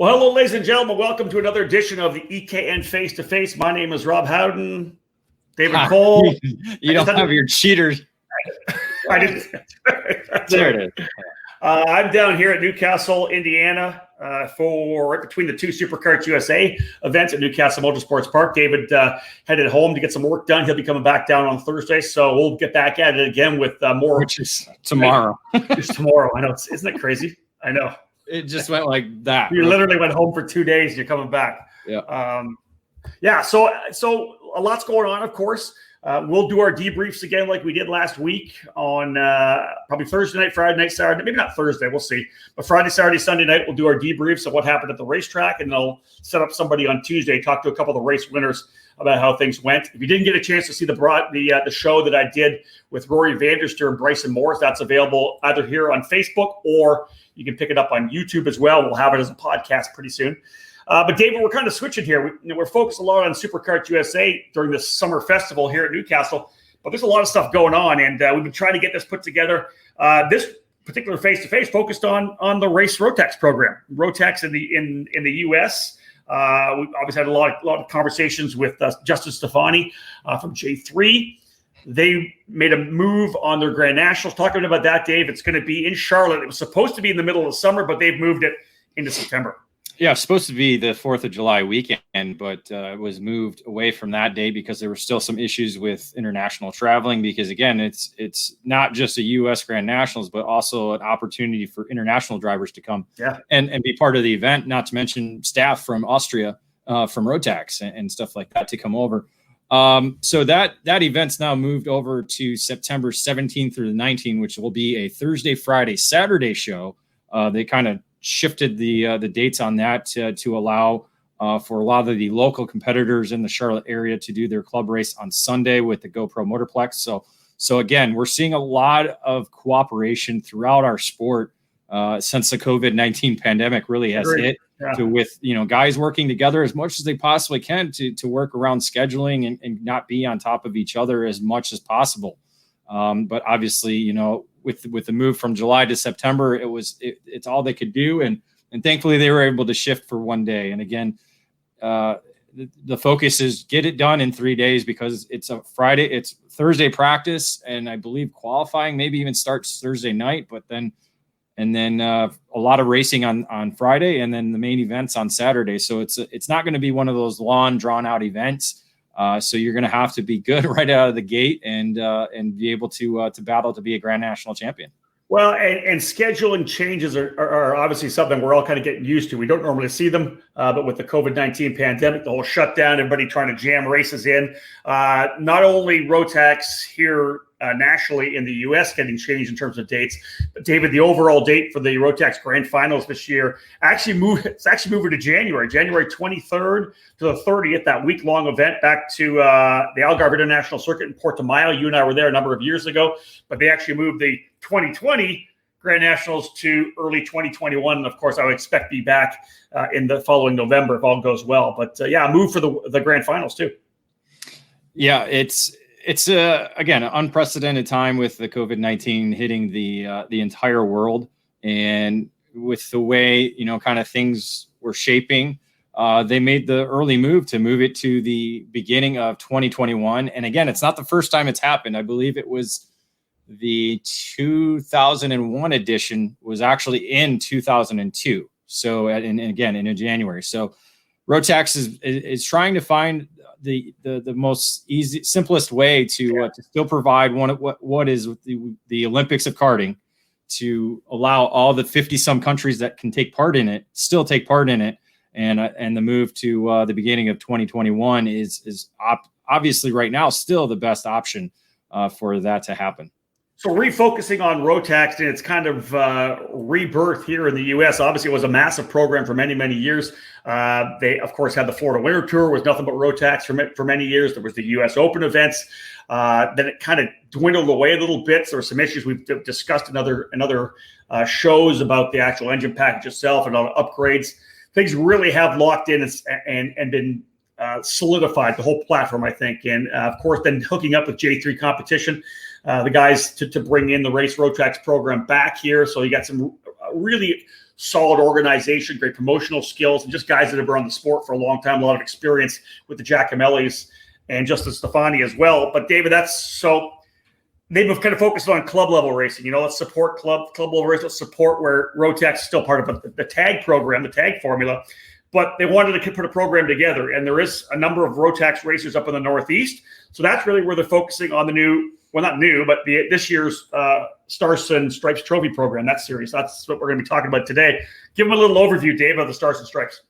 Well, hello, ladies and gentlemen. Welcome to another edition of the EKN Face2Face. My name is Rob Howden. David Cole. You don't have your cheaters. I didn't. There it is. I'm down here at Newcastle, Indiana, for right between the two Supercarts USA events at Newcastle Motorsports Park. David headed home to get some work done. He'll be coming back down on Thursday, so we'll get back at it again with more. Which is tomorrow. It's tomorrow. I know. Isn't it crazy? I know. It just went like that. You literally went home for 2 days and you're coming back. Yeah. So a lot's going on, of course. We'll do our debriefs again like we did last week on probably Thursday night, Friday night, Saturday. Maybe not Thursday. We'll see. But Friday, Saturday, Sunday night, we'll do our debriefs of what happened at the racetrack, and they'll set up somebody on Tuesday, talk to a couple of the race winners about how things went. If you didn't get a chance to see the show that I did with Rory Vanderster and Bryson Morris, that's available either here on Facebook or you can pick it up on YouTube as well. We'll have it as a podcast pretty soon. But David, we're kind of switching here. We're focused a lot on Supercart USA during this summer festival here at Newcastle, but there's a lot of stuff going on, and we've been trying to get this put together. This particular face-to-face focused on the race Rotax program. Rotax in the U.S. We obviously had a lot of conversations with Justin Stefani from J3. They made a move on their Grand Nationals. Talking about that, Dave, it's going to be in Charlotte. It was supposed to be in the middle of the summer, but they've moved it into September. Yeah, it's supposed to be the 4th of July weekend, but it was moved away from that day because there were still some issues with international traveling. Because, again, it's not just a U.S. Grand Nationals, but also an opportunity for international drivers to come and be part of the event, not to mention staff from Austria, from Rotax and stuff like that to come over. So that event's now moved over to September 17th through the 19th, which will be a Thursday, Friday, Saturday show. They kind of shifted the dates on that to allow for a lot of the local competitors in the Charlotte area to do their club race on Sunday with the GoPro Motorplex. So again, we're seeing a lot of cooperation throughout our sport since the COVID-19 pandemic really has hit. Yeah. With guys working together as much as they possibly can to work around scheduling and not be on top of each other as much as possible. But obviously, with the move from July to September, it's all they could do, and thankfully they were able to shift for 1 day. And again, the focus is get it done in 3 days because it's a Friday, it's Thursday practice, and I believe qualifying maybe even starts Thursday night, but then a lot of racing on Friday, and then the main events on Saturday. So it's not going to be one of those long, drawn out events. So you're going to have to be good right out of the gate and be able to battle to be a Grand National champion. Well, and scheduling changes are obviously something we're all kind of getting used to. We don't normally see them, but with the COVID-19 pandemic, the whole shutdown, everybody trying to jam races in. Not only Rotax here nationally in the U.S. getting changed in terms of dates, but David, the overall date for the Rotax Grand Finals this year actually moved to January 23rd to the 30th, that week-long event back to the Algarve International Circuit in Portimao. You and I were there a number of years ago, but they actually moved the 2020 Grand Nationals to early 2021. And of course, I would expect to be back in the following November if all goes well. But a move for the Grand Finals too. Yeah, it's again, an unprecedented time with the COVID-19 hitting the entire world, and with the way kind of things were shaping, they made the early move to move it to the beginning of 2021. And again, it's not the first time it's happened. I believe it was the 2001 edition was actually in 2002. So and again in January. So Rotax is trying to find the most simplest way to still provide what is the Olympics of karting, to allow all the 50 some countries that can take part in it still take part in it, and the move to the beginning of 2021 is obviously right now still the best option for that to happen. So refocusing on Rotax and its kind of rebirth here in the U.S. Obviously, it was a massive program for many, many years. They, of course, had the Florida Winter Tour, was nothing but Rotax for many years. There was the U.S. Open events. Then it kind of dwindled away a little bit. There were some issues we've discussed in other shows about the actual engine package itself and all the upgrades. Things really have locked in and been solidified, the whole platform, I think. And, of course, then hooking up with J3 competition. The guys to bring in the Race Rotax program back here. So you got some really solid organization, great promotional skills, and just guys that have been on the sport for a long time, a lot of experience with the Giacomellis and Justin Stefani as well. But David, they've kind of focused on club level racing. Let's support club level racing. Let's support where Rotax is still part of the tag program, the tag formula. But they wanted to put a program together, and there is a number of Rotax racers up in the Northeast. So that's really where they're focusing on the new, well, not new, but this year's Stars and Stripes Trophy program, that series. That's what we're going to be talking about today. Give them a little overview, Dave, of the Stars and Stripes.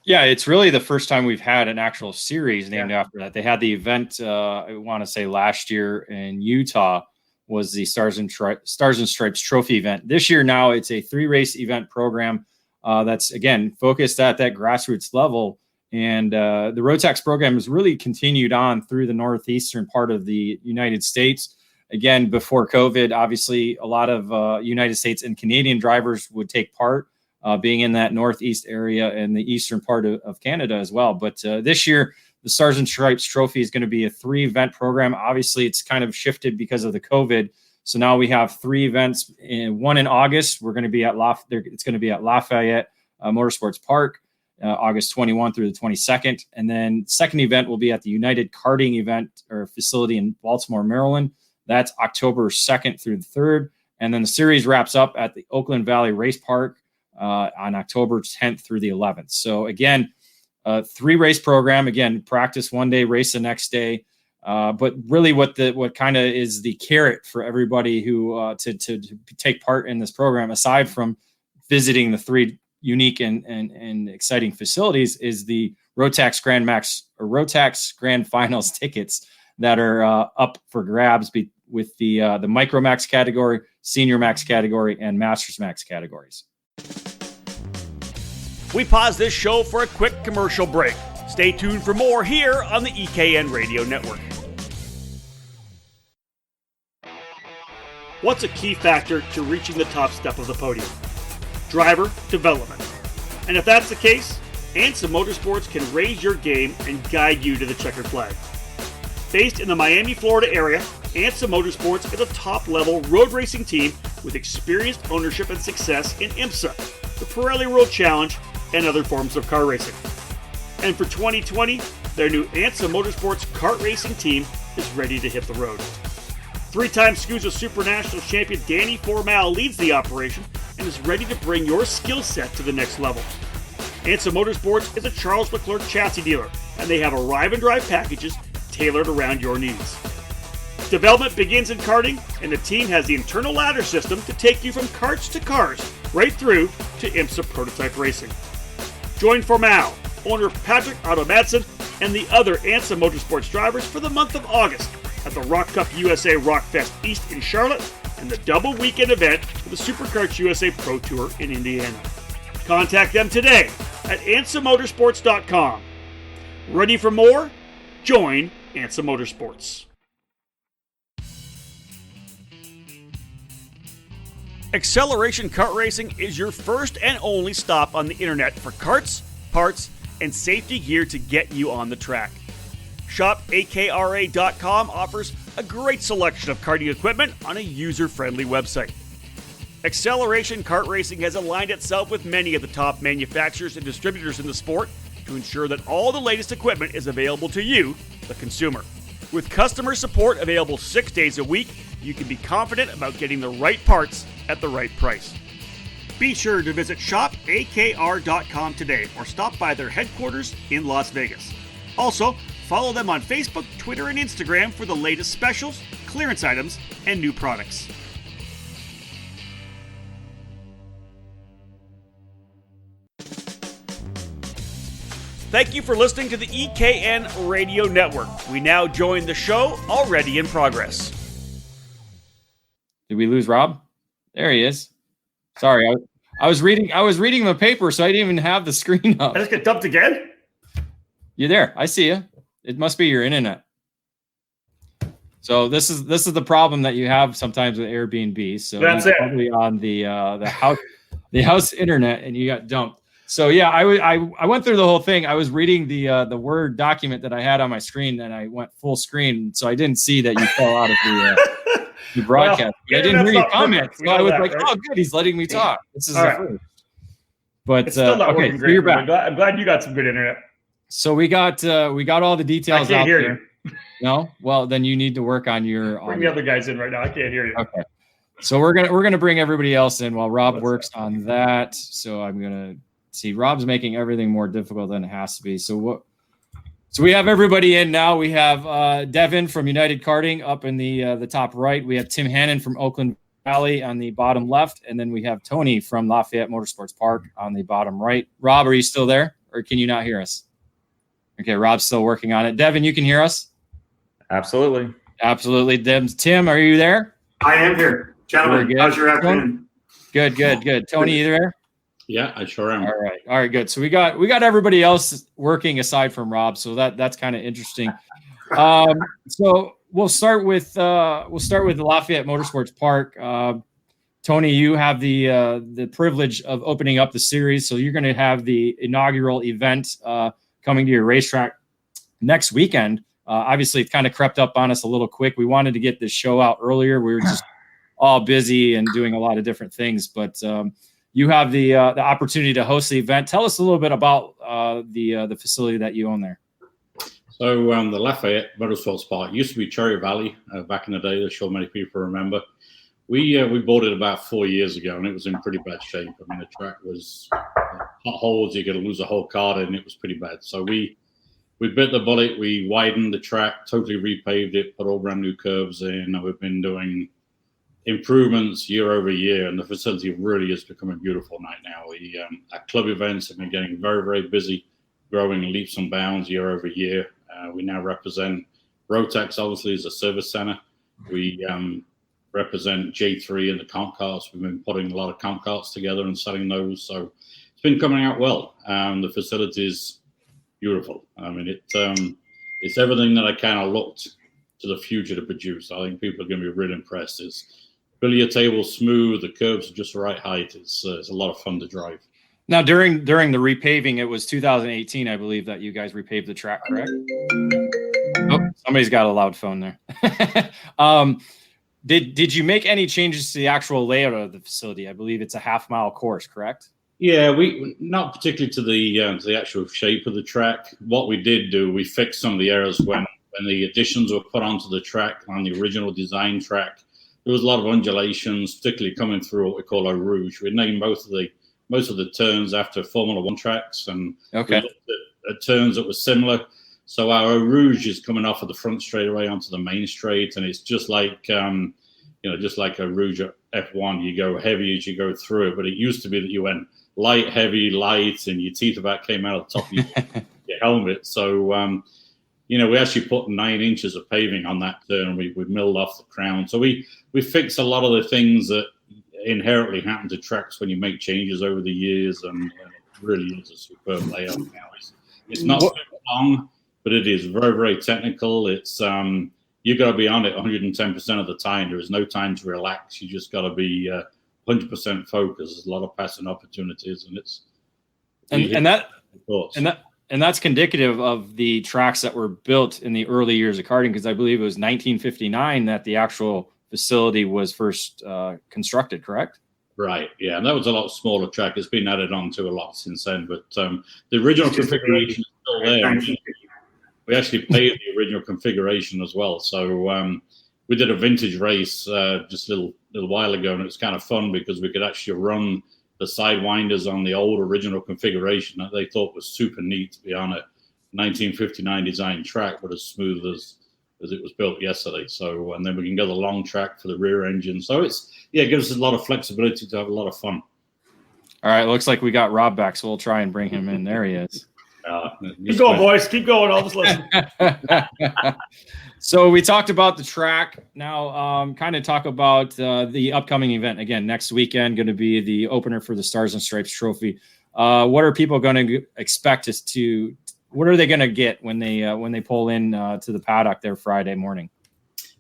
Yeah, it's really the first time we've had an actual series named after that. They had the event, I want to say last year in Utah, was the Stars and Stripes Trophy event. This year now it's a 3-race event program that's, again, focused at that grassroots level. And the Rotax program has really continued on through the northeastern part of the United States. Again, before COVID, obviously, a lot of United States and Canadian drivers would take part, being in that northeast area and the eastern part of Canada as well. But this year, the Stars and Stripes Trophy is going to be a 3-event program. Obviously, it's kind of shifted because of the COVID. So now we have 3 events. One in August, we're going to be at it's going to be at Lafayette Motorsports Park, August 21 through the 22nd. And then second event will be at the United Karting event or facility in Baltimore, Maryland. That's October 2nd through the 3rd. And then the series wraps up at the Oakland Valley Race Park on October 10th through the 11th. So again, 3-race program. Again, practice one day, race the next day. But really what kind of is the carrot for everybody who to take part in this program, aside from visiting the 3 unique and exciting facilities, is the Rotax Grand Finals tickets that are up for grabs with the Micro Max category, Senior Max category, and Masters Max categories. We pause this show for a quick commercial break. Stay tuned for more here on the EKN Radio Network. What's a key factor to reaching the top step of the podium? Driver development. And if that's the case, ANSA Motorsports can raise your game and guide you to the checkered flag. Based in the Miami, Florida area, ANSA Motorsports is a top-level road racing team with experienced ownership and success in IMSA, the Pirelli World Challenge, and other forms of car racing. And for 2020, their new ANSA Motorsports kart racing team is ready to hit the road. 3-time SCUSA Super Nationals champion Danny Formal leads the operation and is ready to bring your skill set to the next level. ANSA Motorsports is a Charles Leclerc chassis dealer, and they have arrive and drive packages tailored around your needs. Development begins in karting, and the team has the internal ladder system to take you from karts to cars, right through to IMSA prototype racing. Join Formal, owner Patrick Otto Madsen, and the other ANSA Motorsports drivers for the month of August at the Rock Cup USA Rockfest East in Charlotte and the double weekend event for the Superkarts USA Pro Tour in Indiana. Contact them today at ansamotorsports.com. Ready for more? Join ANSA Motorsports. Acceleration Kart Racing is your first and only stop on the internet for karts, parts, and safety gear to get you on the track. ShopAKRA.com offers a great selection of karting equipment on a user-friendly website. Acceleration Kart Racing has aligned itself with many of the top manufacturers and distributors in the sport to ensure that all the latest equipment is available to you, the consumer. With customer support available 6 days a week, you can be confident about getting the right parts at the right price. Be sure to visit shopakr.com today or stop by their headquarters in Las Vegas. Also, follow them on Facebook, Twitter, and Instagram for the latest specials, clearance items, and new products. Thank you for listening to the EKN Radio Network. We now join the show already in progress. Did we lose Rob? There he is. Sorry, I was reading the paper, so I didn't even have the screen up. I just get dumped again? You're there. I see you. It must be your internet. So this is the problem that you have sometimes with Airbnb. So that's it. Probably on the house internet, and you got dumped. So yeah, I went through the whole thing. I was reading the Word document that I had on my screen, and I went full screen, so I didn't see that you fell out of the broadcast. Well, I didn't hear your comments, so I was like, right? Oh, good, he's letting me talk. This is the first. But It's still not okay, working so great. you're back. I'm glad you got some good internet. So we got all the details I can't out hear there. you. No? Well, then you need to work on your Bring the other guys in right now. I can't hear you. Okay. So we're gonna bring everybody else in while Rob works on that. So I'm gonna see. Rob's making everything more difficult than it has to be. So we have everybody in now. We have Devin from United Karting up in the top right. We have Tim Hannon from Oakland Valley on the bottom left, and then we have Tony from Lafayette Motorsports Park on the bottom right. Rob, are you still there, or can you not hear us? Okay, Rob's still working on it. Devin, you can hear us? Absolutely. Absolutely. Tim, are you there? I am here. Gentlemen, how's your afternoon? Good. Tony, you there? Yeah, I sure am. All right, good. So we got everybody else working aside from Rob, so that's kind of interesting. So we'll start with the Lafayette Motorsports Park. Tony, you have the privilege of opening up the series, so you're going to have the inaugural event coming to your racetrack next weekend. Obviously, it kind of crept up on us a little quick. We wanted to get this show out earlier. We were just all busy and doing a lot of different things, but you have the opportunity to host the event. Tell us a little bit about the facility that you own there. So the Lafayette Motorsports Park used to be Cherry Valley back in the day. I'm sure many people remember. We bought it about 4 years ago, and it was in pretty bad shape. I mean, the track was potholes. You could lose a whole car, and it was pretty bad. So we bit the bullet. We widened the track, totally repaved it, put all brand new curves in, and we've been doing improvements year over year, and the facility really is becoming beautiful right now. Our club events have been getting very, very busy, growing leaps and bounds year over year. We now represent Rotax, obviously, as a service center. We represent J3 and the comp carts. We've been putting a lot of comp carts together and selling those, so it's been coming out well. The facility is beautiful. I mean, it's everything that I kind of looked to the future to produce. I think people are going to be really impressed. It's billiard table smooth, the curves are just the right height. It's a lot of fun to drive. Now, during the repaving, it was 2018, I believe, that you guys repaved the track, correct? Oh, somebody's got a loud phone there. Did you make any changes to the actual layout of the facility? I believe it's a half-mile course, correct? Yeah, we not particularly to the actual shape of the track. What we did do, we fixed some of the errors when the additions were put onto the track on the original design track. There was a lot of undulations, particularly coming through what we call Eau Rouge. We named most of the turns after Formula One tracks, and we looked at turns that were similar. So our Eau Rouge is coming off of the front straightaway onto the main straight, and it's just like just like Eau Rouge at F1. You go heavy as you go through it, but it used to be that you went light, heavy, light, and your teeth about came out of the top of your helmet. So we actually put 9 inches of paving on that turn. We milled off the crown. So we fixed a lot of the things that inherently happen to tracks when you make changes over the years, and it really is a superb layout now. It's not super long, but it is very, very technical. It's you got to be on it 110% of the time. There is no time to relax. You just got to be 100% focused. There's a lot of passing opportunities, and that's indicative of the tracks that were built in the early years of karting, because I believe it was 1959 that the actual facility was first constructed, correct? Right, yeah, and that was a lot smaller track. It's been added on to a lot since then, but the original configuration is still there. We actually paved the original configuration as well. So we did a vintage race just a little while ago, and it was kind of fun because we could actually run the sidewinders on the old original configuration that they thought was super neat to be on a 1959 design track, but as smooth as it was built yesterday. So, and then we can go the long track for the rear engine. So it gives us a lot of flexibility to have a lot of fun. All right, looks like we got Rob back, so we'll try and bring him in. There he is. Keep going, boys. Keep going. I'll just listen. So we talked about the track. Now, kind of talk about the upcoming event. Again, next weekend, going to be the opener for the Stars and Stripes Trophy. What are people going to expect us to? What are they going to get when they pull in to the paddock there Friday morning?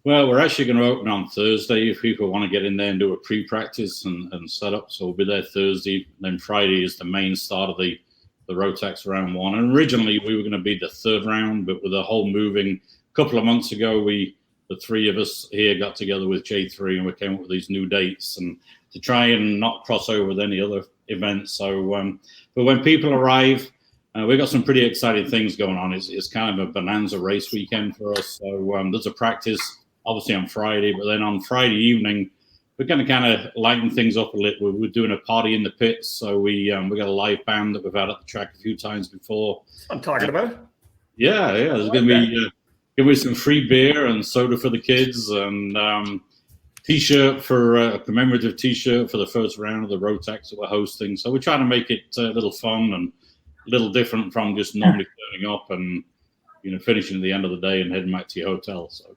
Well, we're actually going to open on Thursday if people want to get in there and do a pre-practice and set up. So we'll be there Thursday. Then Friday is the main start of the Rotax round 1. And originally we were going to be the 3rd round, but with the whole moving a couple of months ago, the 3 of us here got together with J3 and we came up with these new dates, and to try and not cross over with any other event. So, but when people arrive, we've got some pretty exciting things going on. It's kind of a bonanza race weekend for us. So there's a practice, obviously on Friday, but then on Friday evening, we're going to kind of lighten things up a little. We're doing a party in the pits. So we got a live band that we've had at the track a few times before. I'm talking about. Yeah. There's going to be some free beer and soda for the kids, and T-shirt for a commemorative T-shirt for the first round of the Rotax that we're hosting. So we're trying to make it a little fun and a little different from just normally turning up and finishing at the end of the day and heading back to your hotel. So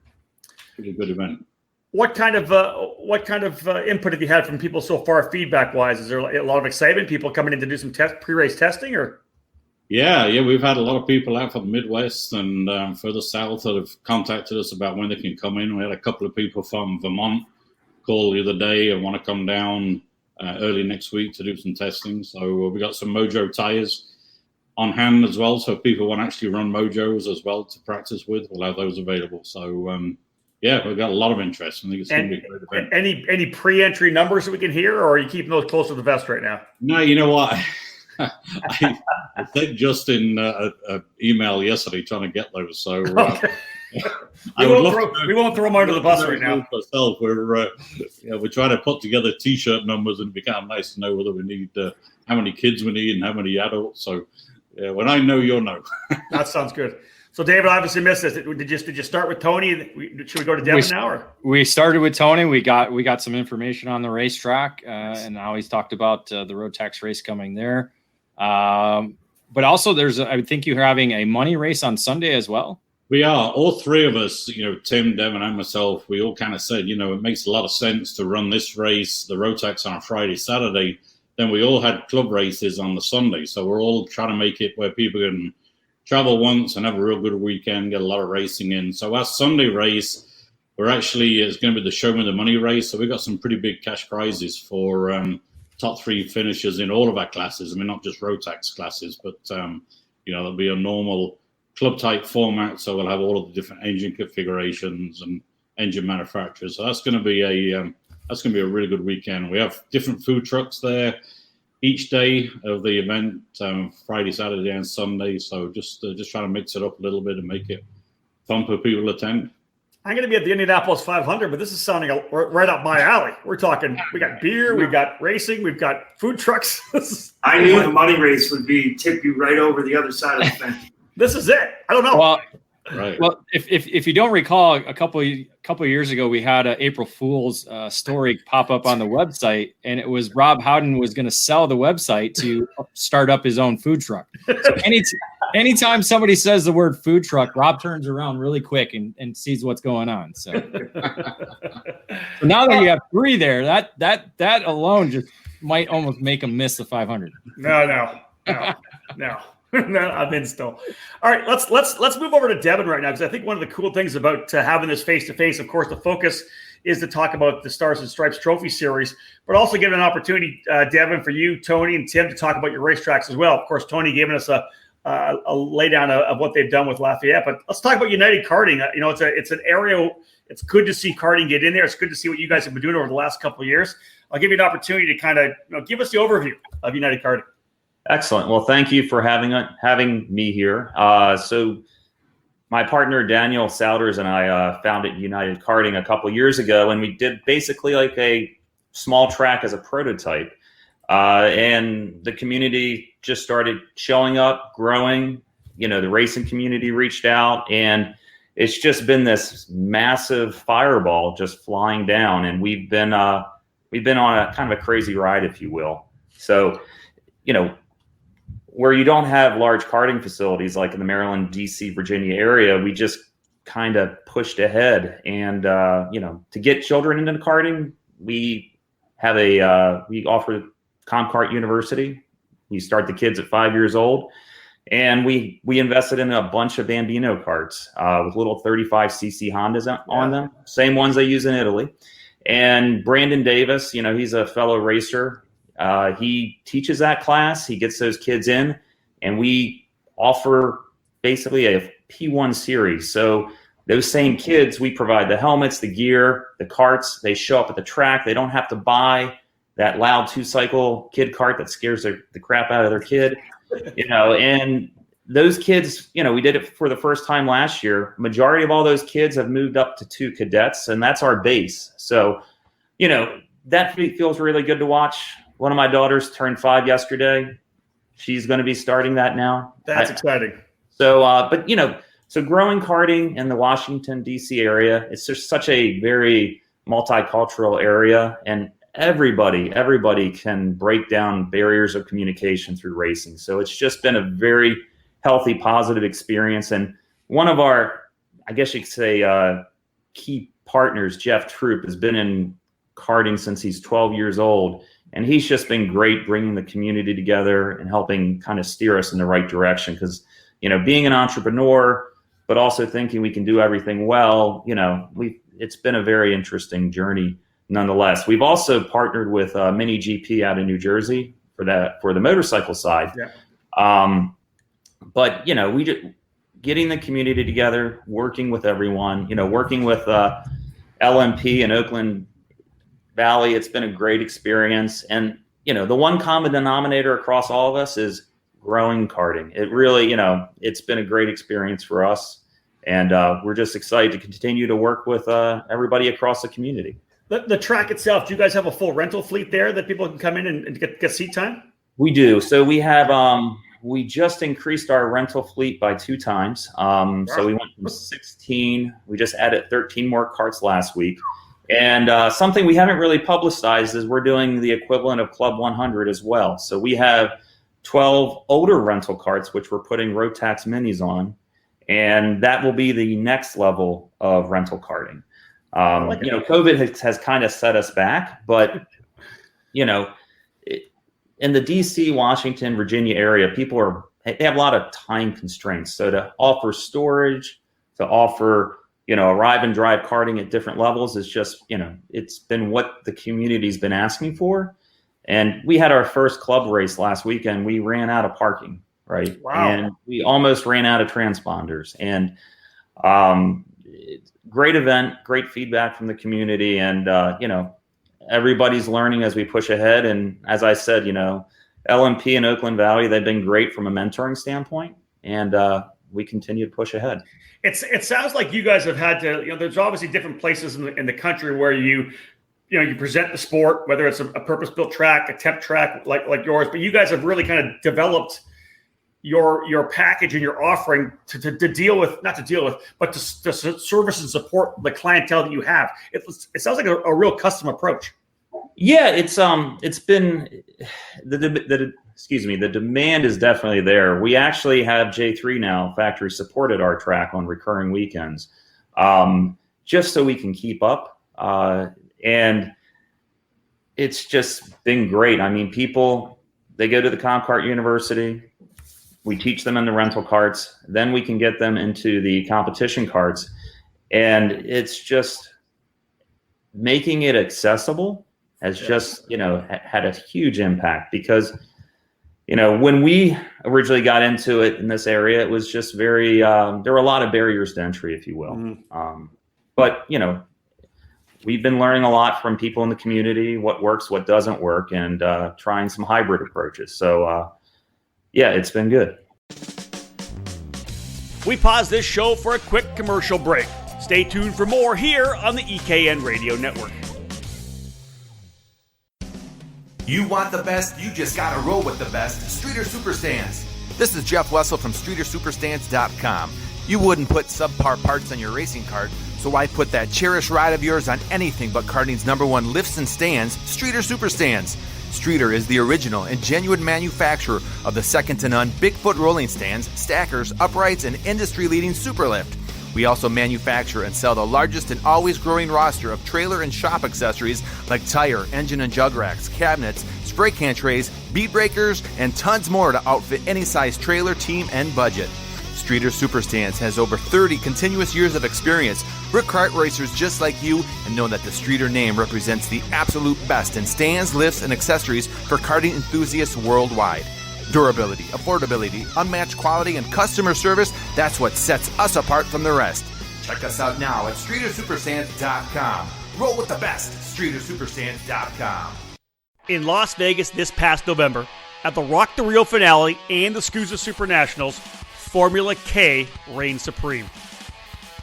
pretty good event. What kind of input have you had from people so far, feedback wise? Is there a lot of excitement? People coming in to do some pre-race testing, or? Yeah, we've had a lot of people out from the Midwest and further south that have contacted us about when they can come in. We had a couple of people from Vermont call the other day and want to come down early next week to do some testing. So we got some Mojo tires on hand as well. So if people want to actually run Mojos as well to practice with, we'll have those available. So we've got a lot of interest. I think it's going to be a great event. Any pre-entry numbers that we can hear, or are you keeping those close to the vest right now? No, you know what? I sent Justin an email yesterday trying to get those. So okay. We won't throw them under the bus right now. Myself, we're trying to put together T-shirt numbers, and it'd be kind of nice to know whether we need how many kids we need and how many adults. So when I know, you'll know. That sounds good. So David, obviously missed this. Did you start with Tony? Should we go to Devin now? Or? We started with Tony. We got some information on the racetrack, and now he's talked about the Rotax race coming there. But also, I think you're having a money race on Sunday as well. We are. All three of us, Tim, Devin, and myself, we all kind of said, it makes a lot of sense to run this race, the Rotax, on a Friday, Saturday. Then we all had club races on the Sunday. So we're all trying to make it where people can travel once and have a real good weekend, get a lot of racing in. So our Sunday race, it's going to be the Show Me the Money race. So we've got some pretty big cash prizes for top three finishers in all of our classes. I mean, not just Rotax classes, but, there'll be a normal club type format. So we'll have all of the different engine configurations and engine manufacturers. So that's going to be a really good weekend. We have different food trucks there each day of the event, Friday, Saturday, and Sunday. So just trying to mix it up a little bit and make it fun for people to attend. I'm going to be at the Indianapolis 500, but this is sounding right up my alley. We're talking, we got beer, we got racing, we've got food trucks. I knew the money race would tip you right over the other side of the fence. This is it. I don't know. Well, right. Well, if you don't recall, a couple of years ago, we had an April Fool's story pop up on the website, and it was Rob Howden was going to sell the website to start up his own food truck. So anytime somebody says the word food truck, Rob turns around really quick and sees what's going on. So, so now that you have three there, that alone just might almost make him miss the 500. No. No, I'm in still. All right, let's move over to Devin right now, because I think one of the cool things about having this face-to-face, of course, the focus is to talk about the Stars and Stripes Trophy Series, but also give an opportunity, Devin, for you, Tony, and Tim to talk about your racetracks as well. Of course, Tony giving us a laydown of what they've done with Lafayette, but let's talk about United Karting. It's an area. It's good to see karting get in there. It's good to see what you guys have been doing over the last couple of years. I'll give you an opportunity to kind of give us the overview of United Karting. Excellent. Well, thank you for having me here. So my partner, Daniel Souders, and I founded United Karting a couple years ago, and we did basically like a small track as a prototype. And the community just started showing up, growing. The racing community reached out, and it's just been this massive fireball just flying down. And we've been on a kind of a crazy ride, if you will. So, where you don't have large karting facilities like in the Maryland, DC, Virginia area, we just kind of pushed ahead. And, to get children into karting, we offer ComCart University. You start the kids at 5 years old. And we invested in a bunch of Bambino carts with little 35cc Hondas on them, same ones they use in Italy. And Brandon Davis, he's a fellow racer. He teaches that class. He gets those kids in, and we offer basically a P1 series. So those same kids, we provide the helmets, the gear, the carts. They show up at the track. They don't have to buy that loud 2-cycle kid cart that scares the crap out of their kid, and those kids, we did it for the first time last year. Majority of all those kids have moved up to 2 cadets, and that's our base. So, that feels really good to watch. One of my daughters turned 5 yesterday. She's going to be starting that now. That's exciting. So, so growing karting in the Washington, D.C. area, it's just such a very multicultural area, and everybody can break down barriers of communication through racing. So it's just been a very healthy, positive experience. And one of our, I guess you could say, key partners, Jeff Troop, has been in karting since he's 12 years old. And he's just been great bringing the community together and helping kind of steer us in the right direction. Because, being an entrepreneur, but also thinking we can do everything well, it's been a very interesting journey nonetheless. We've also partnered with Mini GP out of New Jersey for the motorcycle side. Yeah. But, we just getting the community together, working with everyone, working with LMP in Oakland Valley, it's been a great experience. And, the one common denominator across all of us is growing karting. It really, it's been a great experience for us. And we're just excited to continue to work with everybody across the community. The track itself, do you guys have a full rental fleet there that people can come in and get seat time? We do. So we have, we just increased our rental fleet by 2 times. Wow. So we went from 16, we just added 13 more carts last week. And something we haven't really publicized is we're doing the equivalent of Club 100 as well. So we have 12 older rental carts, which we're putting Rotax minis on. And that will be the next level of rental karting. COVID has kind of set us back, but, in the DC, Washington, Virginia area, they have a lot of time constraints. So to offer storage, to offer, arrive and drive karting at different levels is just, it's been what the community's been asking for. And we had our first club race last weekend. We ran out of parking, right? Wow. And we almost ran out of transponders. And great event, great feedback from the community. And, everybody's learning as we push ahead. And as I said, LMP and Oakland Valley, they've been great from a mentoring standpoint. And we continue to push ahead. It sounds like you guys have had to, there's obviously different places in the country where you present the sport, whether it's a purpose-built track, a temp track like yours, but you guys have really kind of developed your package and your offering to deal with, not to deal with, but to service and support the clientele that you have. It sounds like a real custom approach. Yeah, it's been the demand is definitely there. We actually have J3 now factory supported our track on recurring weekends, just so we can keep up. And it's just been great. I mean, people, they go to the Comp-Kart University. We teach them in the rental carts. Then we can get them into the competition carts. And it's just making it accessible has just, had a huge impact because, when we originally got into it in this area, it was just very, there were a lot of barriers to entry, if you will. Mm-hmm. But, we've been learning a lot from people in the community, what works, what doesn't work, and trying some hybrid approaches. So, yeah, it's been good. We pause this show for a quick commercial break. Stay tuned for more here on the EKN Radio Network. You want the best? You just gotta roll with the best. Streeter Superstands. This is Jeff Wessel from StreeterSuperstands.com. You wouldn't put subpar parts on your racing cart, so why put that cherished ride of yours on anything but karting's #1 lifts and stands, Streeter Superstands. Streeter is the original and genuine manufacturer of the second-to-none Bigfoot rolling stands, stackers, uprights, and industry-leading Superlift. We also manufacture and sell the largest and always growing roster of trailer and shop accessories like tire, engine and jug racks, cabinets, spray can trays, bead breakers, and tons more to outfit any size trailer, team, and budget. Streeter Superstands has over 30 continuous years of experience. We're kart racers just like you and know that the Streeter name represents the absolute best in stands, lifts, and accessories for karting enthusiasts worldwide. Durability, affordability, unmatched quality, and customer service, that's what sets us apart from the rest. Check us out now at StreeterSuperstands.com. Roll with the best, StreeterSuperstands.com. In Las Vegas this past November, at the Rock the Rio finale and the SCUSA Super Nationals, Formula K reigned supreme.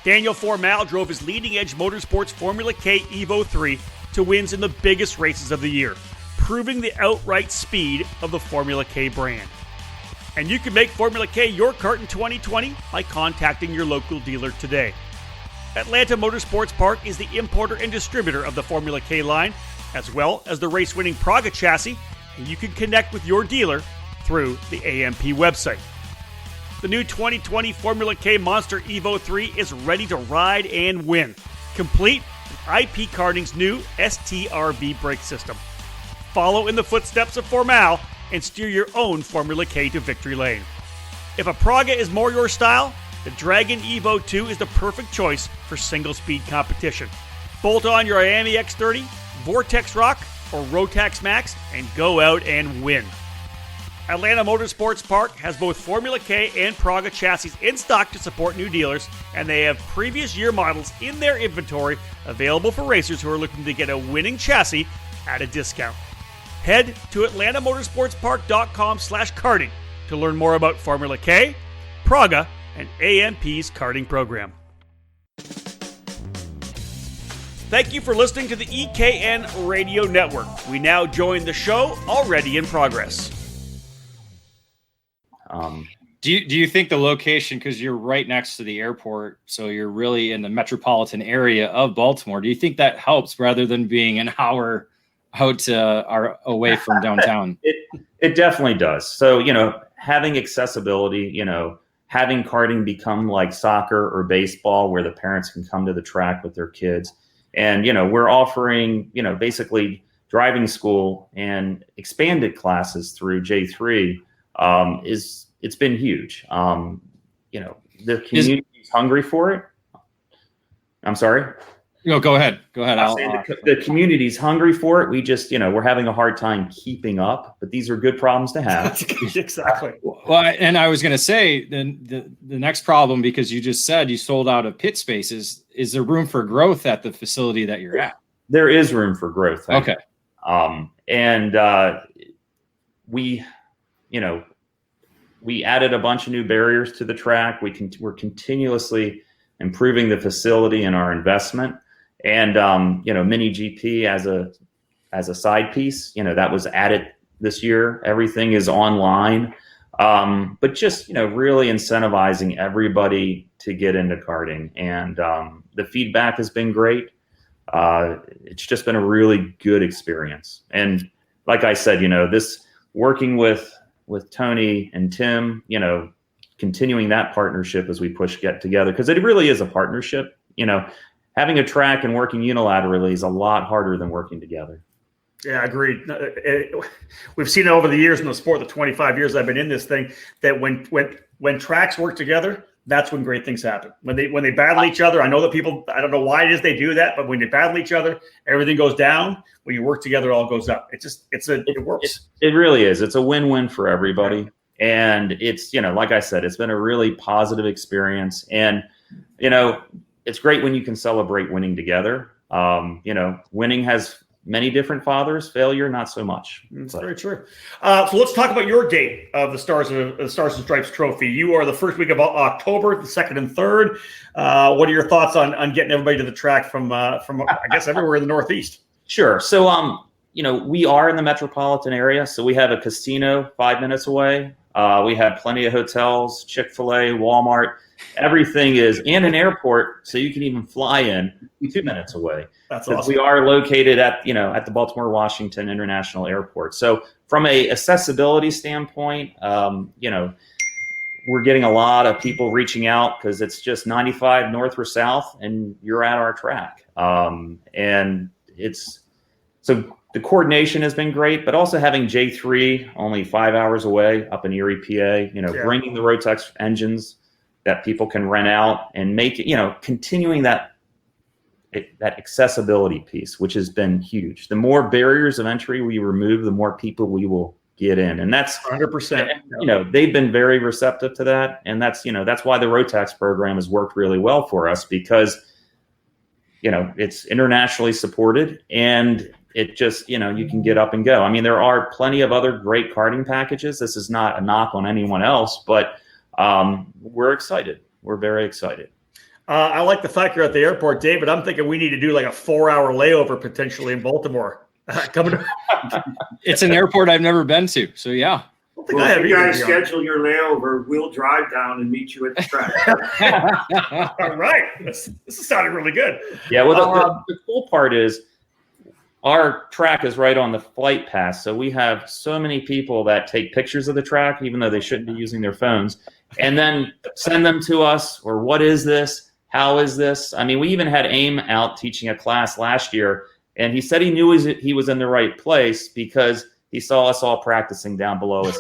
Daniel Formal drove his leading-edge motorsports Formula K Evo 3 to wins in the biggest races of the year, proving the outright speed of the Formula K brand. And you can make Formula K your kart in 2020 by contacting your local dealer today. Atlanta Motorsports Park is the importer and distributor of the Formula K line, as well as the race-winning Praga chassis, and you can connect with your dealer through the AMP website. The new 2020 Formula K Monster Evo 3 is ready to ride and win, complete with IP Karting's new STRV brake system. Follow in the footsteps of Formal and steer your own Formula K to victory lane. If a Praga is more your style, the Dragon Evo 2 is the perfect choice for single-speed competition. Bolt on your Miami X30, Vortex Rock, or Rotax Max and go out and win. Atlanta Motorsports Park has both Formula K and Praga chassis in stock to support new dealers, and they have previous year models in their inventory available for racers who are looking to get a winning chassis at a discount. Head to atlantamotorsportspark.com/karting to learn more about Formula K, Praga, and AMP's karting program. Thank you for listening to the EKN Radio Network. We now join the show already in progress. Do you think the location, because you're right next to the airport, so you're really in the metropolitan area of Baltimore, do you think that helps rather than being an hour out or away from downtown? It definitely does. So, having accessibility, having karting become like soccer or baseball where the parents can come to the track with their kids. And, we're offering, basically driving school and expanded classes through J3 it's been huge. The community's hungry for it. I'm sorry. No, go ahead. The community's hungry for it. We just, we're having a hard time keeping up, but these are good problems to have. Exactly. Well, and I was going to say the next problem, because you just said you sold out of pit spaces. Is there room for growth at the facility that you're at? There is room for growth. Okay. We added a bunch of new barriers to the track. We're continuously improving the facility and our investment. And Mini GP as a side piece, that was added this year. Everything is online, but just really incentivizing everybody to get into karting. And the feedback has been great. It's just been a really good experience. And like I said, this working with Tony and Tim, continuing that partnership as we get together, because it really is a partnership. Having a track and working unilaterally is a lot harder than working together. Yeah, agreed. We've seen it over the years in the sport, the 25 years I've been in this thing, that when tracks work together, that's when great things happen. When they battle each other, I know that people, I don't know why it is they do that, but when they battle each other, everything goes down. When you work together, it all goes up. It works. It really is. It's a win-win for everybody. And it's, like I said, it's been a really positive experience. And, it's great when you can celebrate winning together. Winning has many different fathers. Failure, not so much. That's very true. So let's talk about your date of the Stars and Stripes Trophy. You are the first week of October, the 2nd and 3rd. What are your thoughts on getting everybody to the track from I guess everywhere in the Northeast? Sure. So we are in the metropolitan area, so we have a casino 5 minutes away. We have plenty of hotels, Chick-fil-A, Walmart. Everything is in an airport, so you can even fly in 2 minutes away. That's awesome. We are located at the Baltimore Washington International Airport. So from a accessibility standpoint, we're getting a lot of people reaching out because it's just 95 north or south, and you're at our track. And so the coordination has been great, but also having J3 only 5 hours away up in Erie, PA. Bringing the Rotax engines that people can rent out and make it, continuing that accessibility piece, which has been huge. The more barriers of entry we remove, the more people we will get in. And that's 100%. They've been very receptive to that. And that's why the Rotax program has worked really well for us, because, it's internationally supported and it just, you can get up and go. I mean, there are plenty of other great karting packages. This is not a knock on anyone else, but we're excited. We're very excited. I like the fact you're at the airport, David. I'm thinking we need to do like a 4-hour layover potentially in Baltimore. It's an airport I've never been to, so yeah. Well, if you guys schedule your layover, we'll drive down and meet you at the track. All right. This is sounding really good. Yeah, well, the cool part is our track is right on the flight path, so we have so many people that take pictures of the track, even though they shouldn't be using their phones, and then send them to us, or what is this? How is this? I mean, we even had AIM out teaching a class last year, and he said he knew he was in the right place because he saw us all practicing down below us.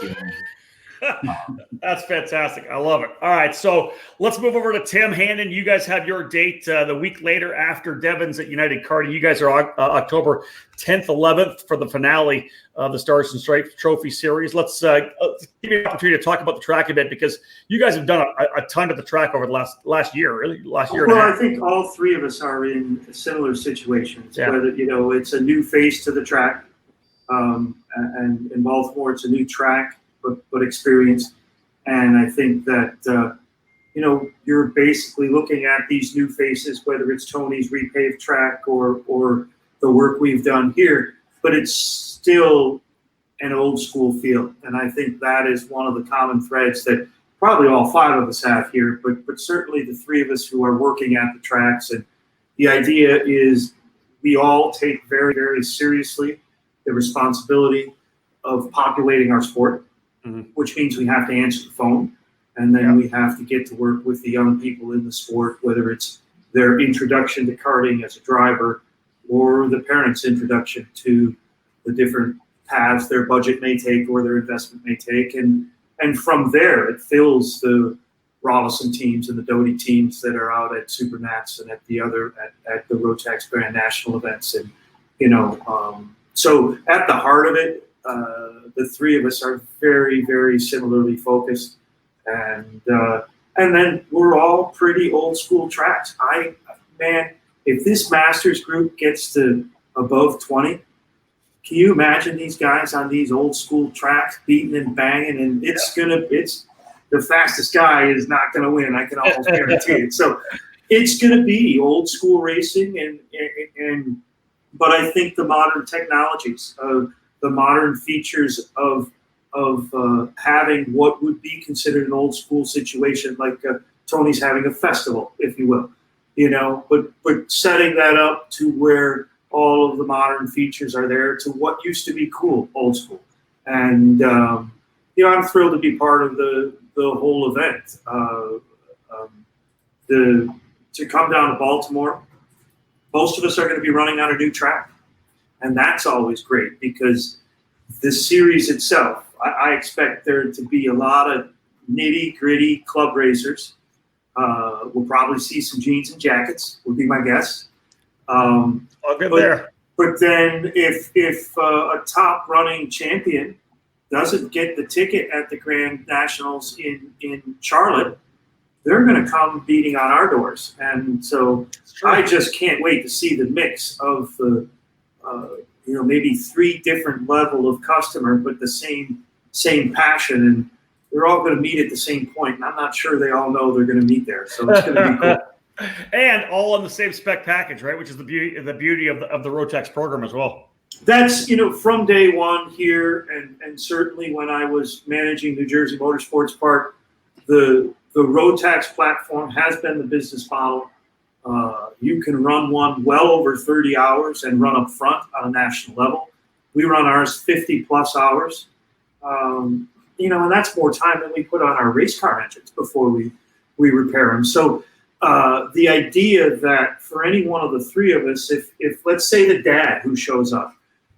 That's fantastic. I love it. All right, so let's move over to Tim Hannon. You guys have your date the week later after Devon's at United Karting. You guys are October 10th, 11th for the finale of the Stars and Stripes Trophy Series. Let's give you an opportunity to talk about the track a bit, because you guys have done a ton of the track over the last year, really, last year and a half. I think all three of us are in similar situations. Yeah. Whether it's a new face to the track, and in Baltimore it's a new track, but experience. And I think that, you're basically looking at these new faces, whether it's Tony's repaved track or the work we've done here, but it's still an old school feel. And I think that is one of the common threads that probably all five of us have here, but certainly the three of us who are working at the tracks. And the idea is we all take very, very seriously the responsibility of populating our sport. Mm-hmm. Which means we have to answer the phone, and then we have to get to work with the young people in the sport, whether it's their introduction to karting as a driver or the parents' introduction to the different paths their budget may take or their investment may take. And from there, it fills the Robinson teams and the Doty teams that are out at Supernats and at the Rotax Grand National events. And, so at the heart of it, the three of us are very, very similarly focused, and then we're all pretty old school tracks. If this Masters group gets to above 20, can you imagine these guys on these old school tracks beating and banging? And it's the fastest guy is not gonna win. I can almost guarantee it. So it's gonna be old school racing, but I think the modern technologies the modern features of having what would be considered an old school situation, like Tony's having a festival, if you will, but setting that up to where all of the modern features are there to what used to be cool, old school. And, I'm thrilled to be part of the whole event. To come down to Baltimore, most of us are going to be running on a new track. And that's always great, because the series itself, I expect there to be a lot of nitty-gritty club racers. We'll probably see some jeans and jackets, would be my guess. All good there. But then if a top running champion doesn't get the ticket at the Grand Nationals in Charlotte, they're going to come beating on our doors. And so I just can't wait to see the mix of the maybe three different level of customer, but the same passion, and they're all going to meet at the same point. And I'm not sure they all know they're going to meet there, so it's going to be cool. And all on the same spec package, right? Which is the beauty of the Rotax program as well. That's from day one here, and certainly when I was managing New Jersey Motorsports Park, the Rotax platform has been the business model. You can run one well over 30 hours and run up front on a national level. We run ours 50 plus hours, and that's more time than we put on our race car engines before we repair them. So the idea that for any one of the three of us, if let's say the dad who shows up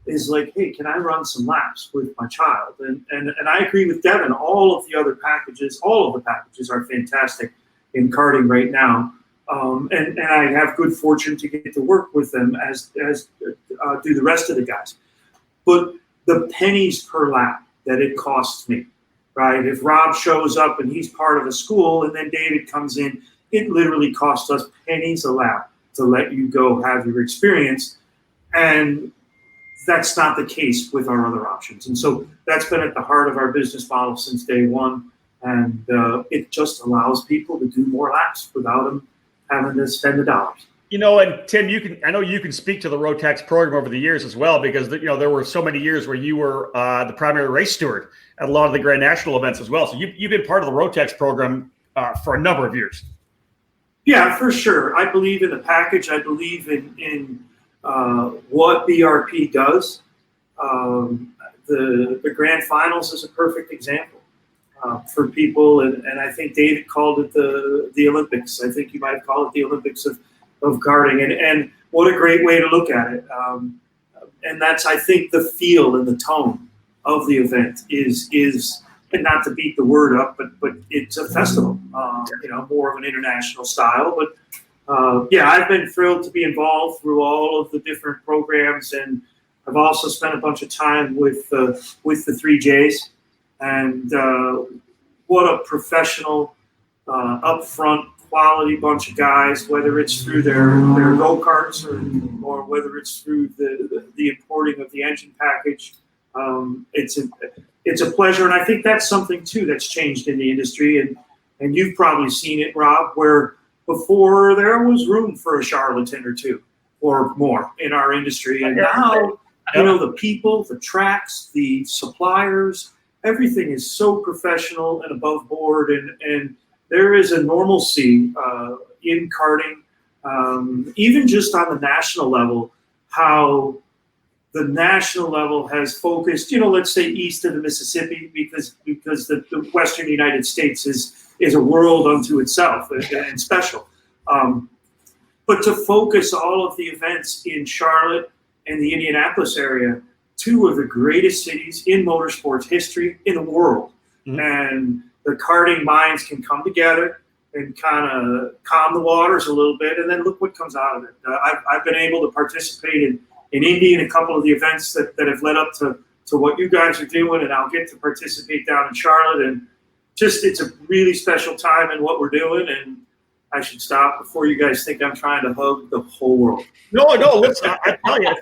is like, hey, can I run some laps with my child? And I agree with Devin. All of the packages are fantastic in karting right now. And I have good fortune to get to work with them as do the rest of the guys. But the pennies per lap that it costs me, right? If Rob shows up and he's part of a school and then David comes in, it literally costs us pennies a lap to let you go have your experience. And That's not the case with our other options. And so that's been at the heart of our business model since day one. And it just allows people to do more laps without them having to spend the dollars. And Tim, I know you can speak to the Rotax program over the years as well, because there were so many years where you were the primary race steward at a lot of the Grand National events as well. So you've been part of the Rotax program for a number of years. Yeah, for sure. I believe in the package. I believe in what BRP does. The Grand Finals is a perfect example for people, and I think David called it the Olympics. I think you might call it the Olympics of karting, and what a great way to look at it. And that's, I think, the feel and the tone of the event is and not to beat the word up, but it's a festival, more of an international style. But I've been thrilled to be involved through all of the different programs, and I've also spent a bunch of time with the 3Js, and what a professional, upfront, quality bunch of guys, whether it's through their go-karts or whether it's through the importing of the engine package. It's a pleasure, and I think that's something too that's changed in the industry, and you've probably seen it, Rob, where before there was room for a charlatan or two or more in our industry, and now the people, the tracks, the suppliers, everything is so professional and above board, and there is a normalcy in karting, even just on the national level, how the national level has focused, let's say east of the Mississippi, because the Western United States is a world unto itself and special. But to focus all of the events in Charlotte and the Indianapolis area, two of the greatest cities in motorsports history in the world. Mm-hmm. And the karting minds can come together and kind of calm the waters a little bit, and then look what comes out of it. I've been able to participate in Indy in a couple of the events that have led up to what you guys are doing, and I'll get to participate down in Charlotte. And just, it's a really special time in what we're doing, and I should stop before you guys think I'm trying to hug the whole world. No, listen, I tell you,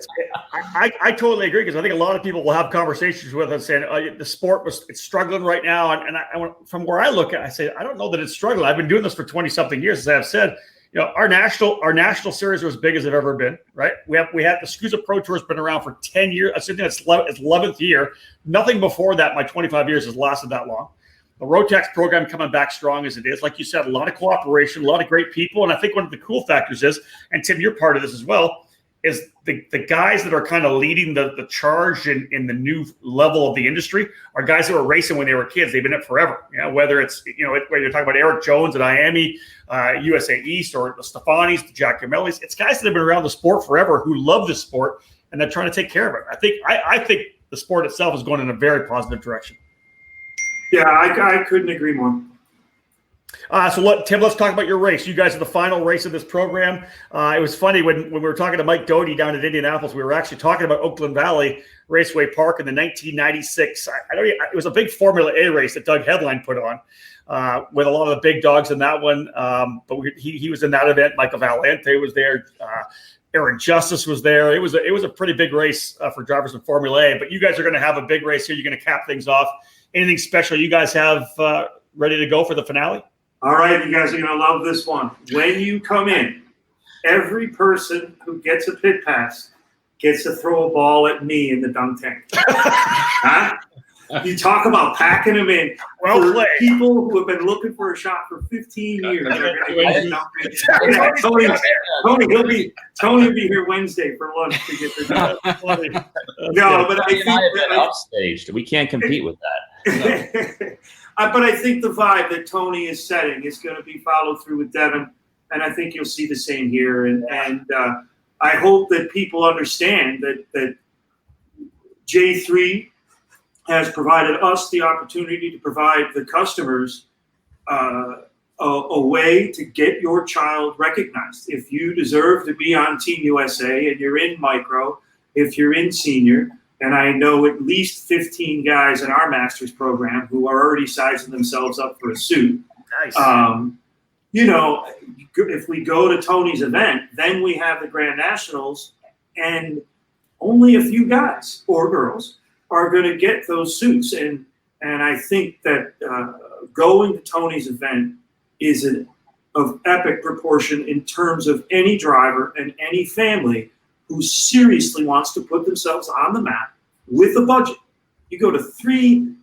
I totally agree, because I think a lot of people will have conversations with us saying the sport it's struggling right now, and from where I look at it, I say I don't know that it's struggling. I've been doing this for 20-something years, as I've said. Our national series are as big as they've ever been, right? We have the SCUSA Pro Tour has been around for 10 years. I think it's 11th year. Nothing before that, my 25 years, has lasted that long. The Rotax program coming back strong as it is. Like you said, a lot of cooperation, a lot of great people. And I think one of the cool factors is, and Tim, you're part of this as well, is the guys that are kind of leading the charge in the new level of the industry are guys that were racing when they were kids. They've been in it forever. Whether it's, whether you're talking about Eric Jones at Miami, USA East, or the Stefanis, the Jack Camellis, it's guys that have been around the sport forever who love the sport, and they're trying to take care of it. I think the sport itself is going in a very positive direction. Yeah, I couldn't agree more. Tim, let's talk about your race. You guys are the final race of this program. It was funny when we were talking to Mike Doty down at Indianapolis, we were actually talking about Oakland Valley Raceway Park in the 1996. It was a big Formula A race that Doug Headline put on with a lot of the big dogs in that one. But he was in that event. Michael Valente was there. Aaron Justice was there. It was a pretty big race for drivers in Formula A. But you guys are going to have a big race here. You're going to cap things off. Anything special you guys have ready to go for the finale? All right, you guys are going to love this one. When you come in, every person who gets a pit pass gets to throw a ball at me in the dunk tank. Huh? You talk about packing them in. Well played. People who have been looking for a shot for 15 years. Tony will be here Wednesday for lunch to get the done. No, but I think that upstaged. We can't compete with that. No. But I think the vibe that Tony is setting is going to be followed through with Devin, and I think you'll see the same here. And I hope that people understand that J3 has provided us the opportunity to provide the customers a way to get your child recognized. If you deserve to be on Team USA and you're in micro, if you're in senior, and I know at least 15 guys in our master's program who are already sizing themselves up for a suit. Nice. If we go to Tony's event, then we have the Grand Nationals, and only a few guys or girls are going to get those suits. And I think that going to Tony's event is of epic proportion in terms of any driver and any family who seriously wants to put themselves on the map with a budget. You go to 3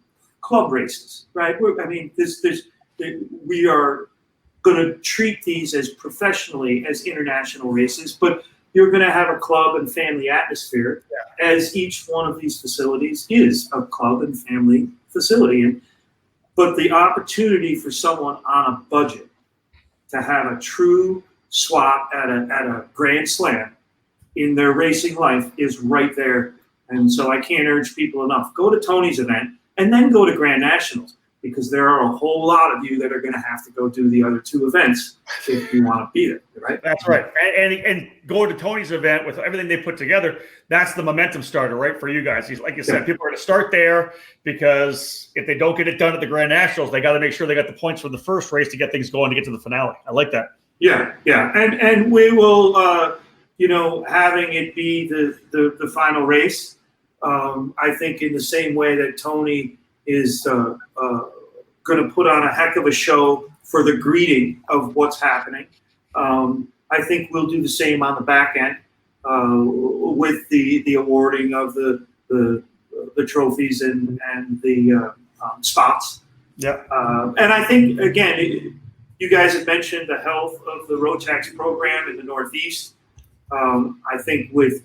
club races, right? We are going to treat these as professionally as international races, but you're going to have a club and family atmosphere, as each one of these facilities is a club and family facility. But the opportunity for someone on a budget to have a true swap at a Grand Slam in their racing life is right there. And so I can't urge people enough. Go to Tony's event and then go to Grand Nationals, because there are a whole lot of you that are going to have to go do the other 2 events if you want to be there, right? That's right. And go to Tony's event with everything they put together, that's the momentum starter, right, for you guys. Like you said, people are going to start there, because if they don't get it done at the Grand Nationals, they got to make sure they got the points for the first race to get things going to get to the finale. I like that. Yeah. And we will, having it be the final race, I think in the same way that Tony is going to put on a heck of a show for the greeting of what's happening. I think we'll do the same on the back end with the awarding of the trophies and the spots. Yeah. And I think, again, you guys have mentioned the health of the Rotax program in the Northeast. I think with,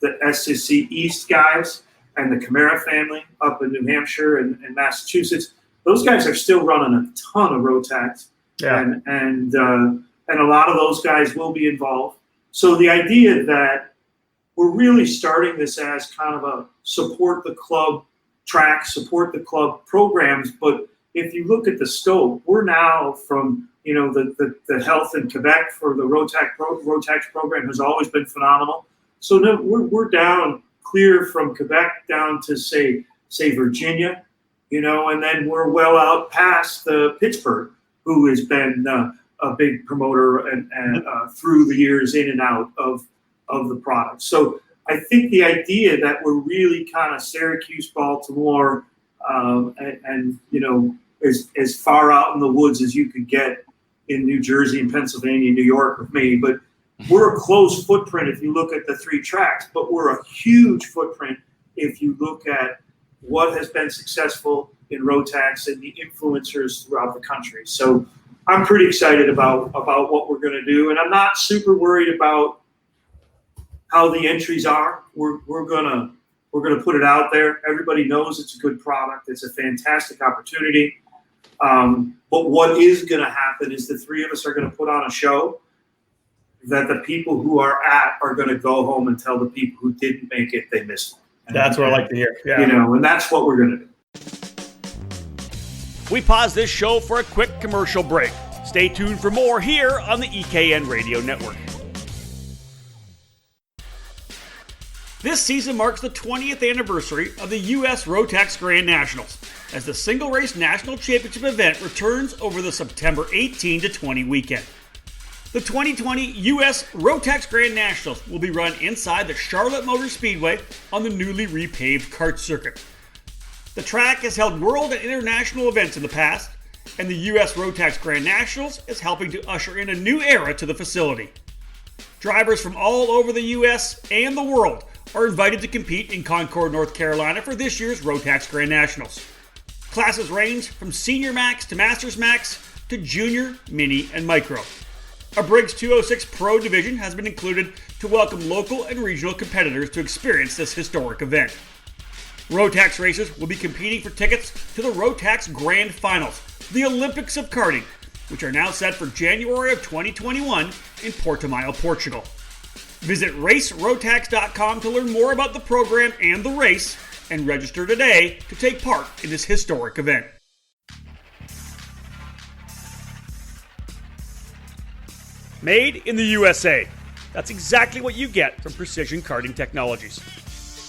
the SSC East guys and the Camara family up in New Hampshire and Massachusetts, those guys are still running a ton of Rotax. Yeah. And a lot of those guys will be involved. So the idea that we're really starting this as kind of a support the club track, support the club programs. But if you look at the scope, we're now from, the health in Quebec for the Rotax program has always been phenomenal. So no, we're down clear from Quebec down to say Virginia, and then we're well out past Pittsburgh, who has been a big promoter and through the years in and out of the product. So I think the idea that we're really kind of Syracuse, Baltimore, and as far out in the woods as you could get in New Jersey and Pennsylvania, New York with me, but we're a close footprint if you look at the 3 tracks, but we're a huge footprint if you look at what has been successful in Rotax and the influencers throughout the country. So I'm pretty excited about what we're going to do, and I'm not super worried about how the entries are. We're gonna put it out there. Everybody knows it's a good product. It's a fantastic opportunity. But what is going to happen is the 3 of us are going to put on a show that the people who are going to go home and tell the people who didn't make it they missed it. That's what I like to hear. Yeah. And that's what we're going to do. We pause this show for a quick commercial break. Stay tuned for more here on the EKN Radio Network. This season marks the 20th anniversary of the U.S. Rotax Grand Nationals, as the single race national championship event returns over the September 18 to 20 weekend. The 2020 U.S. Rotax Grand Nationals will be run inside the Charlotte Motor Speedway on the newly repaved kart circuit. The track has held world and international events in the past, and the U.S. Rotax Grand Nationals is helping to usher in a new era to the facility. Drivers from all over the U.S. and the world are invited to compete in Concord, North Carolina for this year's Rotax Grand Nationals. Classes range from Senior Max to Masters Max to Junior, Mini, and Micro. A Briggs 206 Pro division has been included to welcome local and regional competitors to experience this historic event. Rotax racers will be competing for tickets to the Rotax Grand Finals, the Olympics of karting, which are now set for January of 2021 in Portimao, Portugal. Visit racerotax.com to learn more about the program and the race, and register today to take part in this historic event. Made in the USA. That's exactly what you get from Precision Karting Technologies.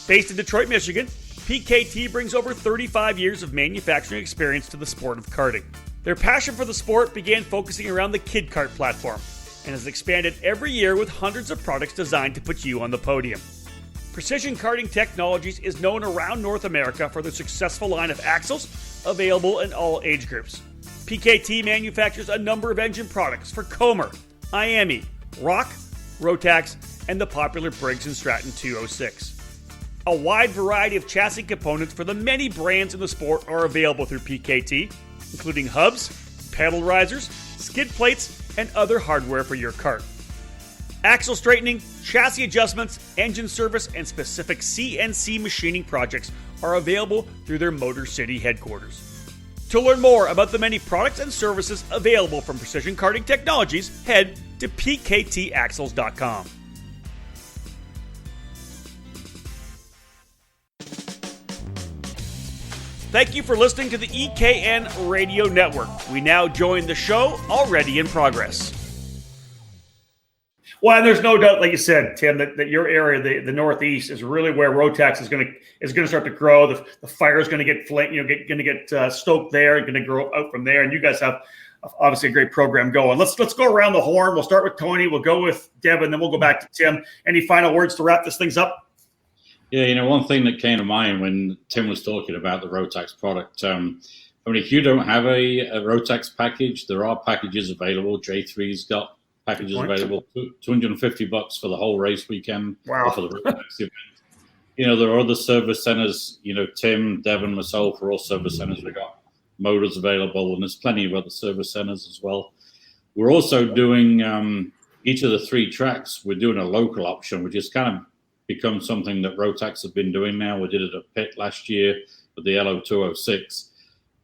Based in Detroit, Michigan, PKT brings over 35 years of manufacturing experience to the sport of karting. Their passion for the sport began focusing around the Kid Kart platform, and has expanded every year with hundreds of products designed to put you on the podium. Precision Karting Technologies is known around North America for their successful line of axles, available in all age groups. PKT manufactures a number of engine products for Comer, IAME, Rock, Rotax, and the popular Briggs & Stratton 206. A wide variety of chassis components for the many brands in the sport are available through PKT, including hubs, pedal risers, skid plates, and other hardware for your kart. Axle straightening, chassis adjustments, engine service, and specific CNC machining projects are available through their Motor City headquarters. To learn more about the many products and services available from Precision Karting Technologies, head to pktaxles.com. Thank you for listening to the EKN Radio Network. We now join the show already in progress. Well, and there's no doubt, like you said, Tim, that your area, the Northeast, is really where Rotax is going to start to grow. The fire is going to get stoked there, and going to grow out from there. And you guys have obviously a great program going. Let's go around the horn. We'll start with Tony. We'll go with Devin, then we'll go back to Tim. Any final words to wrap this things up? Yeah, one thing that came to mind when Tim was talking about the Rotax product. If you don't have a Rotax package, there are packages available. J3's got packages available, $250 for the whole race weekend. Wow. For the Rotax event. There are other service centers. Tim, Devin, myself are all service centers. We got motors available, and there's plenty of other service centers as well. We're also doing each of the 3 tracks. We're doing a local option, which is kind of become something that Rotax have been doing now. We did it at Pitt last year with the LO206.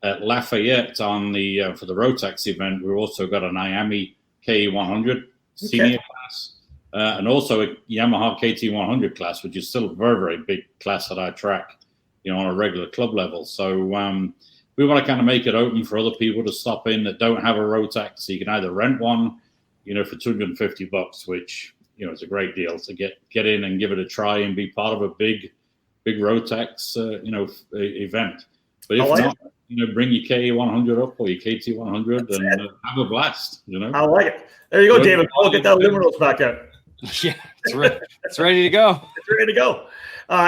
At Lafayette on the for the Rotax event, we've also got an IAME KE100 senior class, and also a Yamaha KT100 class, which is still a very, very big class at our track, on a regular club level. So we want to kind of make it open for other people to stop in that don't have a Rotax. So you can either rent one, for $250, which it's a great deal to get in and give it a try and be part of a big Rotax, event. But if not, bring your KE100 up or your KT100 and have a blast. I like it. There you go, David. We'll get that Luminous back out. Yeah, it's ready. It's ready to go. It's ready to go.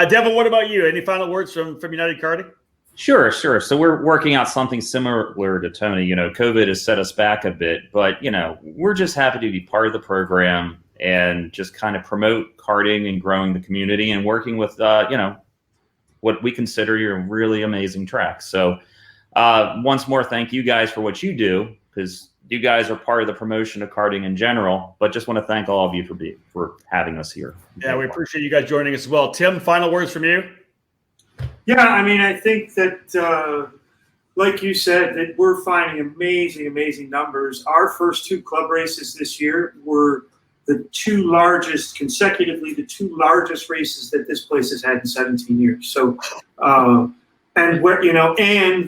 Devin, what about you? Any final words from United Karting? Sure. So we're working out something similar to Tony. COVID has set us back a bit, but we're just happy to be part of the program and just kind of promote karting and growing the community and working with, what we consider your really amazing tracks. So once more, thank you guys for what you do, because you guys are part of the promotion of karting in general, but just want to thank all of you for having us here. Yeah, we appreciate you guys joining us as well. Tim, final words from you? Yeah, I think that, like you said, that we're finding amazing numbers. Our first 2 club races this year were the 2 largest races that this place has had in 17 years. So, and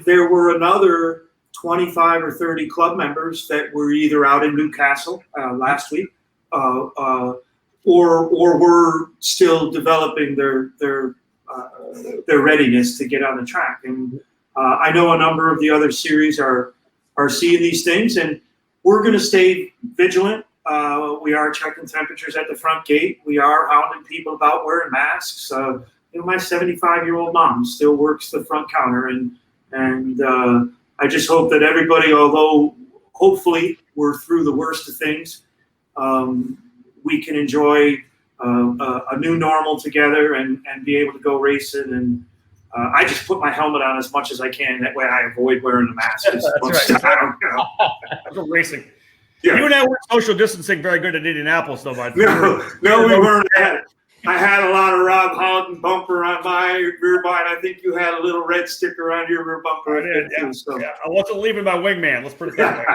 there were another 25 or 30 club members that were either out in Newcastle last week, or were still developing their readiness to get on the track. And I know a number of the other series are seeing these things, and we're going to stay vigilant. We are checking temperatures at the front gate. We are hounding people about wearing masks. My 75-year-old mom still works the front counter, and I just hope that everybody, although hopefully we're through the worst of things, we can enjoy a new normal together and be able to go racing. And I just put my helmet on as much as I can. That way I avoid wearing the mask. That's right. I'm racing. Yeah. You and I weren't social distancing very good at Indianapolis, though, bud. No, we weren't. I had a lot of Rob Houghton bumper on my rear bumper. I think you had a little red sticker on your rear bumper. I did, yeah. So. Yeah. I wasn't leaving my wingman. Let's put it that way.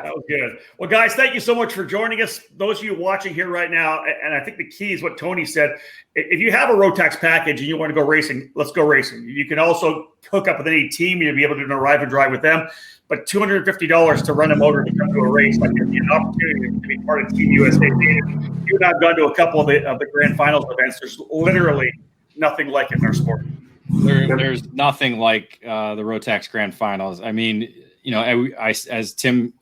That was good. Well, guys, thank you so much for joining us. Those of you watching here right now, and I think the key is what Tony said. If you have a Rotax package and you want to go racing, let's go racing. You can also hook up with any team. You'll be able to arrive and drive with them. But $250 to rent a motor to come to a race, like gives you an opportunity to be part of Team USA. If you've not gone to a couple of the grand finals events, there's literally nothing like it in our sport. There's nothing like the Rotax Grand Finals. I mean, as Tim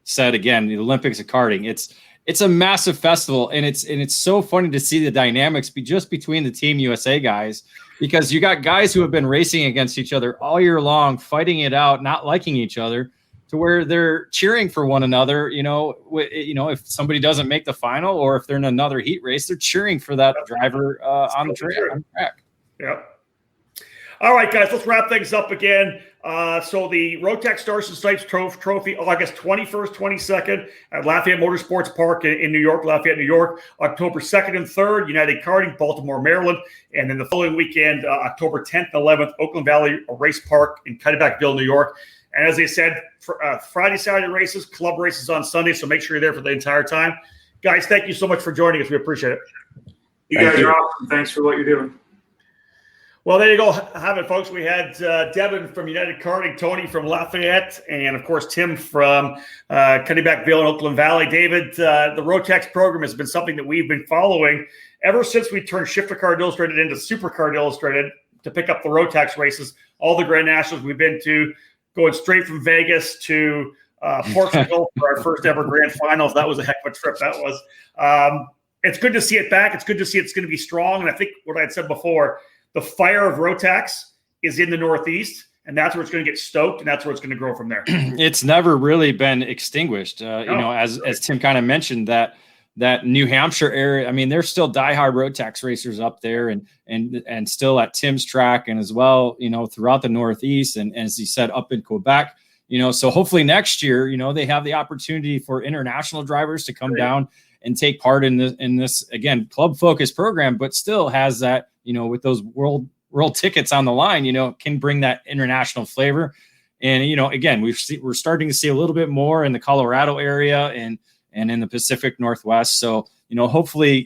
said again, the Olympics of karting, it's it's a massive festival, and it's so funny to see the dynamics just between the Team USA guys, because you got guys who have been racing against each other all year long, fighting it out, not liking each other, to where they're cheering for one another. If somebody doesn't make the final, or if they're in another heat race, they're cheering for that driver on the track. Yeah. All right, guys, let's wrap things up again. So the Rotax Stars and Stripes Trophy, August 21st, 22nd at Lafayette Motorsports Park in New York, Lafayette, New York. October 2nd and 3rd, United Karting, Baltimore, Maryland. And then the following weekend, October 10th and 11th, Oakland Valley Race Park in Kennebackville, New York. And as I said, Friday, Saturday races, club races on Sunday, so make sure you're there for the entire time. Guys, thank you so much for joining us. We appreciate it. You guys are awesome. Thanks for what you're doing. Well, there you go. Have it, folks. We had Devin from United Karting, Tony from Lafayette, and, of course, Tim from Kennebackville and Oakland Valley. David, the Rotax program has been something that we've been following ever since we turned Shifter Card Illustrated into Supercard Illustrated to pick up the Rotax races. All the Grand Nationals we've been to, going straight from Vegas to Portugal for our first ever Grand Finals. That was a heck of a trip. That was. It's good to see it back. It's good to see it's going to be strong. And I think what I had said before, the fire of Rotax is in the Northeast, and that's where it's going to get stoked, and that's where it's going to grow from there. It's never really been extinguished. As Tim kind of mentioned, that New Hampshire area, I mean, there's still diehard Rotax racers up there and still at Tim's track, and as well, throughout the Northeast, and as he said, up in Quebec, so hopefully next year, they have the opportunity for international drivers to come down and take part in this again, club focused program, but still has that, with those world tickets on the line, can bring that international flavor. And, again, we're starting to see a little bit more in the Colorado area and in the Pacific Northwest. So, hopefully,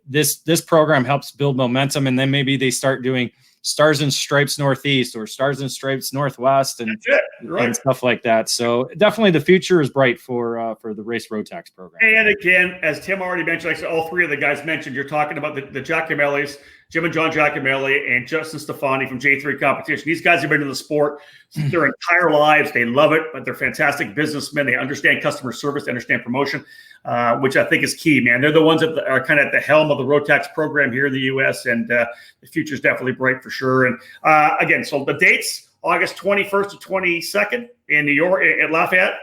this program helps build momentum, and then maybe they start doing Stars and Stripes Northeast or Stars and Stripes Northwest and stuff like that. So definitely the future is bright for the Race Rotax program. And again, as Tim already mentioned, like I said, all three of the guys mentioned, you're talking about the Giacomellis, Jim and John Giacomelli and Justin Stefani from J3 Competition. These guys have been in the sport their entire lives. They love it, but they're fantastic businessmen. They understand customer service, they understand promotion, which I think is key, man. They're the ones that are kind of at the helm of the Rotax program here in the U.S., and the future is definitely bright for sure. And again, so the dates, August 21st to 22nd in New York at Lafayette,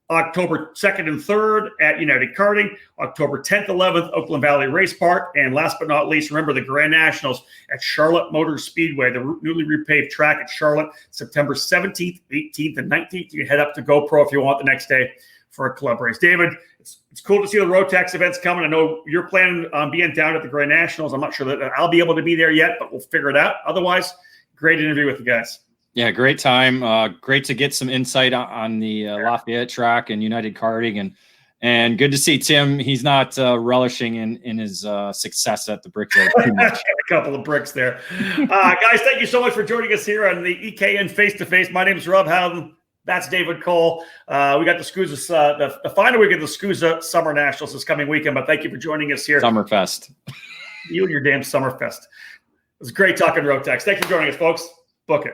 October 2nd and 3rd at United Karting, October 10th, 11th, Oakland Valley Race Park, and last but not least, remember the Grand Nationals at Charlotte Motor Speedway, the newly repaved track at Charlotte, September 17th, 18th, and 19th. You can head up to GoPro if you want the next day for a club race. David, it's cool to see the Rotax events coming. I know you're planning on being down at the Grand Nationals. I'm not sure that I'll be able to be there yet, but we'll figure it out. Otherwise, great interview with the guys. Yeah, great time. Great to get some insight on the Lafayette track and United Karting, and good to see Tim. He's not relishing in his success at the Brickyard too much. A couple of bricks there. Guys, thank you so much for joining us here on the EKN Face2Face. My name is Rob Howden. That's David Cole. We got the SCUSA, the final week of the SCUSA Summer Nationals this coming weekend, but thank you for joining us here. Summerfest. You and your damn Summerfest. It was great talking Rotax. Thanks for joining us, folks. Book it.